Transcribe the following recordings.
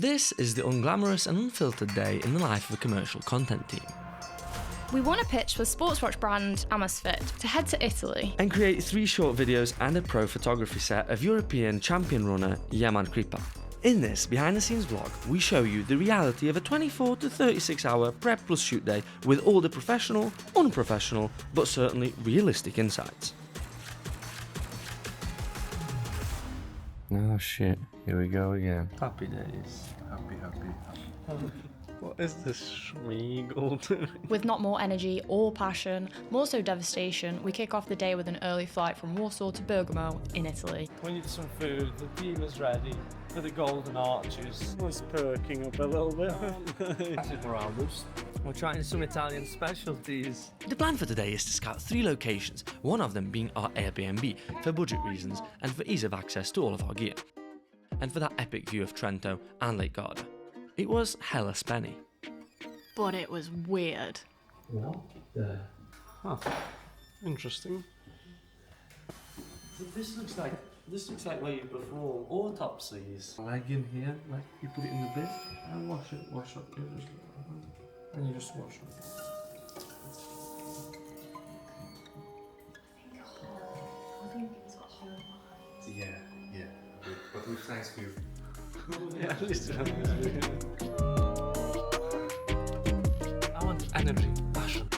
This is the unglamorous and unfiltered day in the life of a commercial content team. We won a pitch for sports watch brand Amazfit to head to Italy And create 3 short videos and a pro photography set of European champion runner Yeman Crippa. In this behind the scenes vlog, we show you the reality of a 24 to 36 hour prep plus shoot day with all the professional, unprofessional, but certainly realistic insights. Oh shit, here we go again. Happy days. Happy. What is this schmeagle? with not more energy or passion, more so devastation. We kick off the day with an early flight from Warsaw to Bergamo in Italy. We need some food, the team is ready for the golden arches. It's perking up a little bit. This is morale boost. We're trying some Italian specialties. The plan for today is to scout 3 locations, one of them being our Airbnb, for budget reasons and for ease of access to all of our gear. And for that epic view of Trento and Lake Garda. It was hella spenny. But it was weird. What the? Huh. Interesting. This looks like where you perform autopsies. Leg in here, like you put it in the bin and wash up. And you just wash it. Yeah. But with thanks for you. Yeah, at least I want energy, passion.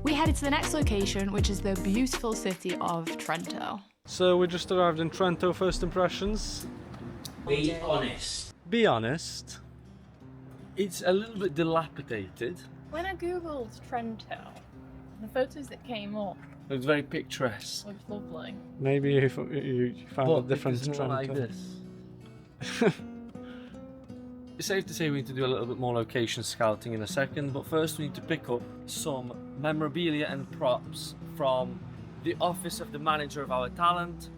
We headed to the next location, which is the beautiful city of Trento. So we just arrived in Trento, first impressions. Be honest. Be honest. It's a little bit dilapidated. When I googled Trento, the photos that came up It's very picturesque. looked lovely. Maybe you found a different it's more Trento. like this. It's safe to say we need to do a little bit more location scouting in a second, but first we need to pick up some memorabilia and props from the office of the manager of our talent.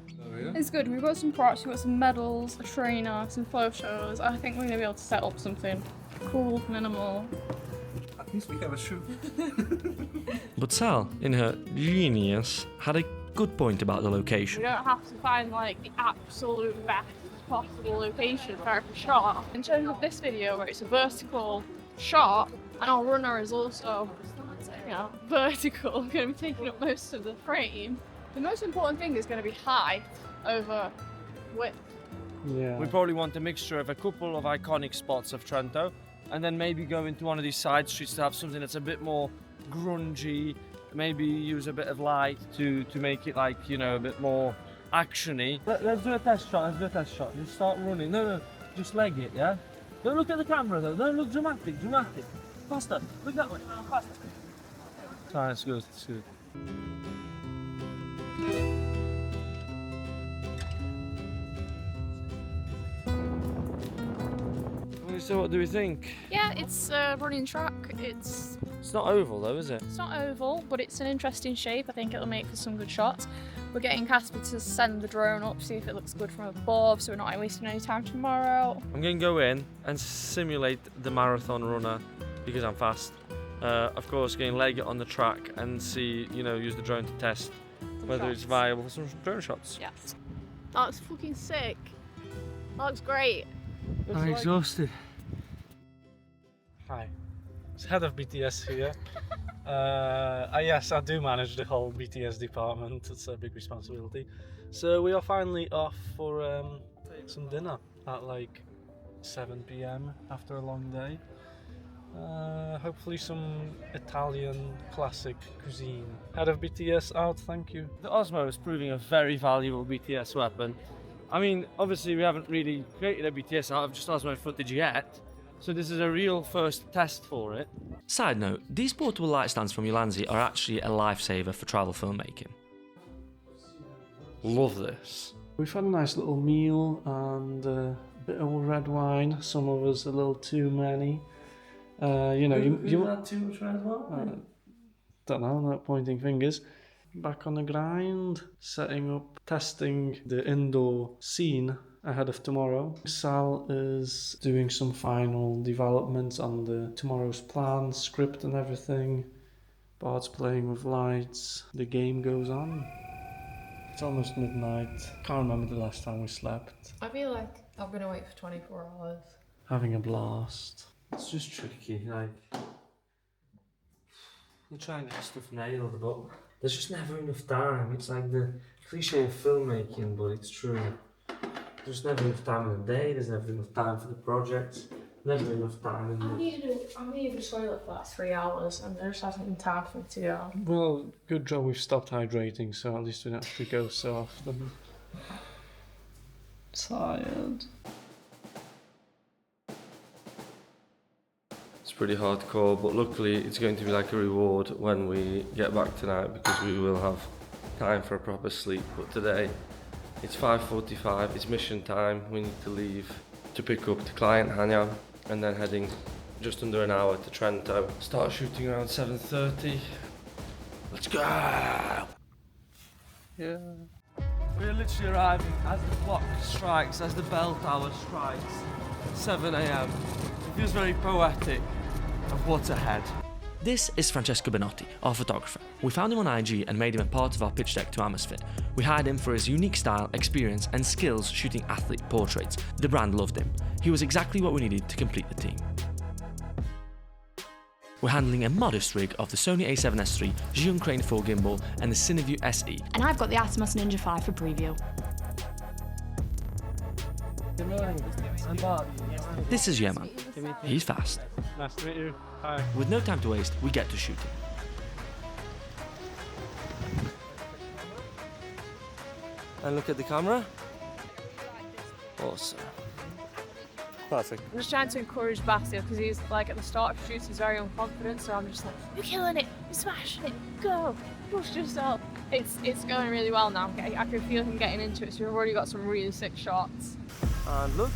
It's good. We've got some props, we've got some medals, a trainer, some photos. I think we're going to be able to set up something cool, minimal. At least we have a shoe. But Sal, in her genius, had a good point about the We location. don't have to find like the absolute best possible location for every shot. In terms of this video where it's a vertical shot and our runner is also, vertical, going to be taking up most of the frame, the most important thing is going to be height over width. Yeah. We probably want a mixture of a couple of iconic spots of Trento, and then maybe go into one of these side streets to have something that's a bit more grungy, maybe use a bit of light to make it like, a bit more actiony. Let's do a test shot, Just start running. No, just leg it, yeah? Don't look at the camera though, don't look dramatic. Faster, look that way, faster. Sorry, it's good. So what do we think? Yeah, it's a running track. It's It's not oval though, is it? not oval, but it's an interesting shape. I think it'll make for some good shots. We're getting Casper to send the drone up, see if it looks good from above, so we're not wasting any time tomorrow. I'm going to go in and simulate the marathon runner because I'm fast. Of course, going to leg it on the track and see, use the drone to test whether it's viable for some drone shots. Yes. That looks fucking sick. That looks great. I'm exhausted. Hi, it's head of BTS here. Yes, I do manage the whole BTS department. It's a big responsibility. So we are finally off for some dinner at like 7 p.m. after a long day. Hopefully some Italian classic cuisine. Head of BTS out, thank you. The Osmo is proving a very valuable BTS weapon. I mean, obviously we haven't really created a BTS out of just Osmo footage yet, so this is a real first test for it. Side note, these portable light stands from Ulanzi are actually a lifesaver for travel filmmaking. Love this. We've had a nice little meal and a bit of red wine. Some of us a little too many. You had too much red wine? don't know, not pointing fingers. Back on the grind, setting up, testing the indoor scene ahead of tomorrow. Sal is doing some final developments on the tomorrow's plan, script and everything. Bart's playing with lights. The game goes on. It's almost midnight. Can't remember the last time we slept. I feel like I've been awake for 24 hours. having a blast. It's just tricky, like you try and get stuff nailed, but there's just never enough time. It's like the cliche of filmmaking, but it's true. There's never enough time in the day, there's never enough time for the project, never enough time in the... I'm needed to toilet for like 3 hours and there just hasn't been time for me to go. Well, good job we've stopped hydrating, so at least we don't have to go so often. Tired. It's pretty hardcore, but luckily it's going to be like a reward when we get back tonight because we will have time for a proper sleep. But today it's 5:45, it's mission time. We need to leave to pick up the client Hanya and then heading just under an hour to Trento. Start shooting around 7:30. Let's go! Yeah. We're literally arriving as the clock strikes, as the bell tower strikes, 7 AM. It feels very poetic of what's ahead. This is Francesco Benotti, our photographer. We found him on IG and made him a part of our pitch deck to Amazfit. We hired him for his unique style, experience and skills shooting athlete portraits. The brand loved him. He was exactly what we needed to complete the team. We're handling a modest rig of the Sony a7S III, Zhiyun Crane 4 gimbal and the Cineview SE. And I've got the Atomos Ninja 5 for preview. This is Yeman. He's fast. Nice to meet you. Hi. With no time to waste, we get to shooting. And look at the camera. Awesome. Perfect. I'm just trying to encourage Basil because he's like at the start of shoots he's very unconfident, so I'm just like, you're killing it, you're smashing it, go, push yourself. It's going really well now. I can feel him getting into it, so we've already got some really sick shots. And look.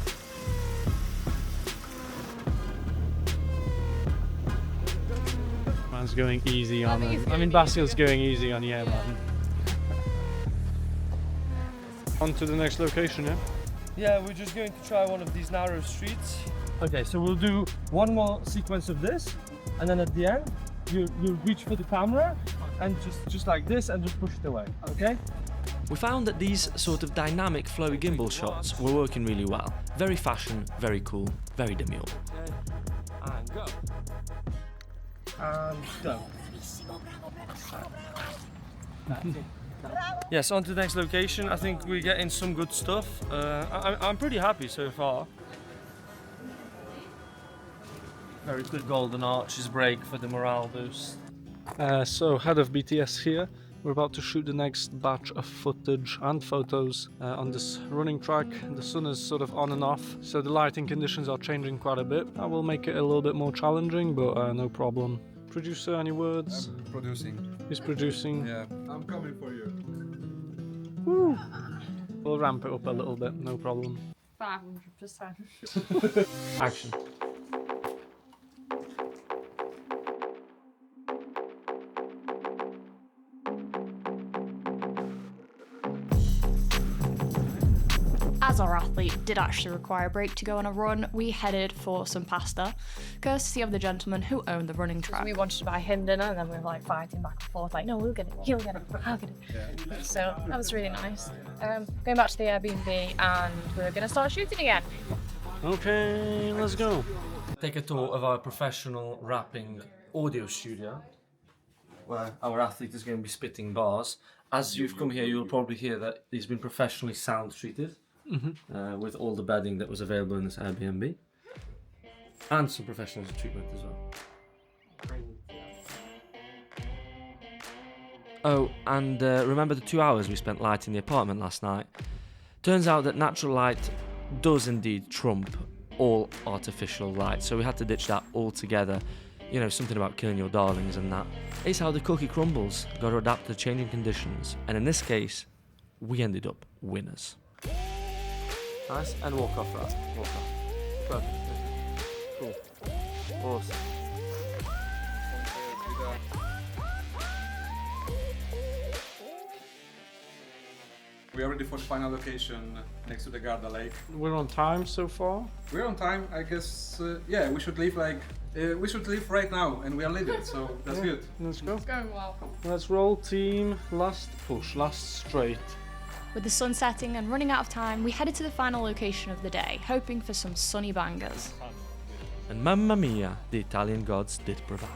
Man's going easy on him. I mean, Basil's going easy on Yeman. On to the next location, yeah? Yeah, we're just going to try one of these narrow streets. Okay, so we'll do one more sequence of this, and then at the end, you'll reach for the camera, and just like this, and just push it away, okay? We found that these sort of dynamic flowy gimbal shots were working really well. Very fashion, very cool, very demure. Okay, and go. And go. Yes, on to the next location. I think we're getting some good stuff. I'm pretty happy so far. Very good golden arches break for the morale boost. So, head of BTS here. We're about to shoot the next batch of footage and photos on this running track. The sun is sort of on and off, so the lighting conditions are changing quite a bit. That will make it a little bit more challenging, but no problem. Producer, any words? I'm producing. He's producing. Yeah, I'm coming for you. Woo! We'll ramp it up a little bit, no problem. 500%. Action. As our athlete did actually require a break to go on a run, we headed for some pasta, courtesy of the gentleman who owned the running track. We wanted to buy him dinner and then we were like fighting back and forth, like, no, we'll get it, he'll get it, I'll get it. Yeah. So that was really nice. Going back to the Airbnb and we're going to start shooting again. Okay, let's go. Take a tour of our professional rapping audio studio, where our athlete is going to be spitting bars. As you've come here, you'll probably hear that he's been professionally sound treated. With all the bedding that was available in this Airbnb, and some professional treatment as well. Oh, and remember the 2 hours we spent lighting the apartment last night? Turns out that natural light does indeed trump all artificial light, so we had to ditch that altogether. You know, something about killing your darlings and that. It's how the cookie crumbles. Got to adapt to changing conditions, and in this case, we ended up winners. Nice, and walk off right. Walk off. Perfect. Cool. Awesome. We are ready for the final location next to the Garda Lake. We're on time so far. We're on time, I guess. Yeah, we should leave right now, and we are leaving, so that's good. Let's go. It's going well. Let's roll, team. Last push, last straight. With the sun setting and running out of time, we headed to the final location of the day, hoping for some sunny bangers. And mamma mia, the Italian gods did provide.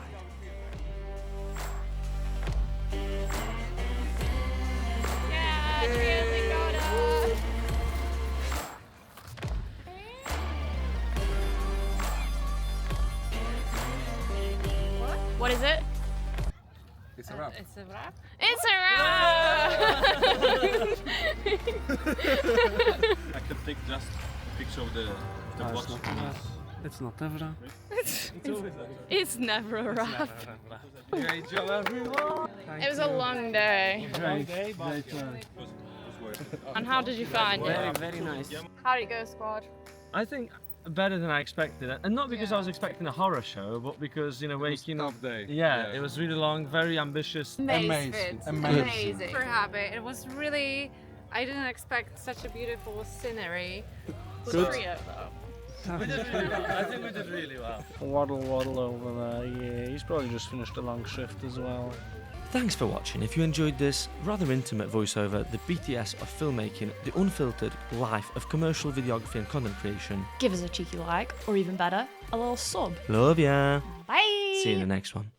Yeah, really got us. What is it? It's a wrap. It's a wrap. It's a wrap! I can take just a picture of the watch. It's not ever. It's never a wrap. Great job, everyone. It was a long day. Great. And how did you find it? Very nice. How did it go, squad? I think better than I expected, and not because I was expecting a horror show, but because waking up. day. Yeah, it was really long, very ambitious. Amazing. Amazing. Super happy. It was really, I didn't expect such a beautiful scenery. Good. Trio, though. I think we did really well. Waddle over there. Yeah, he's probably just finished a long shift as well. Thanks for watching. If you enjoyed this rather intimate voiceover, the BTS of filmmaking, the unfiltered life of commercial videography and content creation, Give us a cheeky like, or even better, a little sub. love ya. Bye! See you in the next one.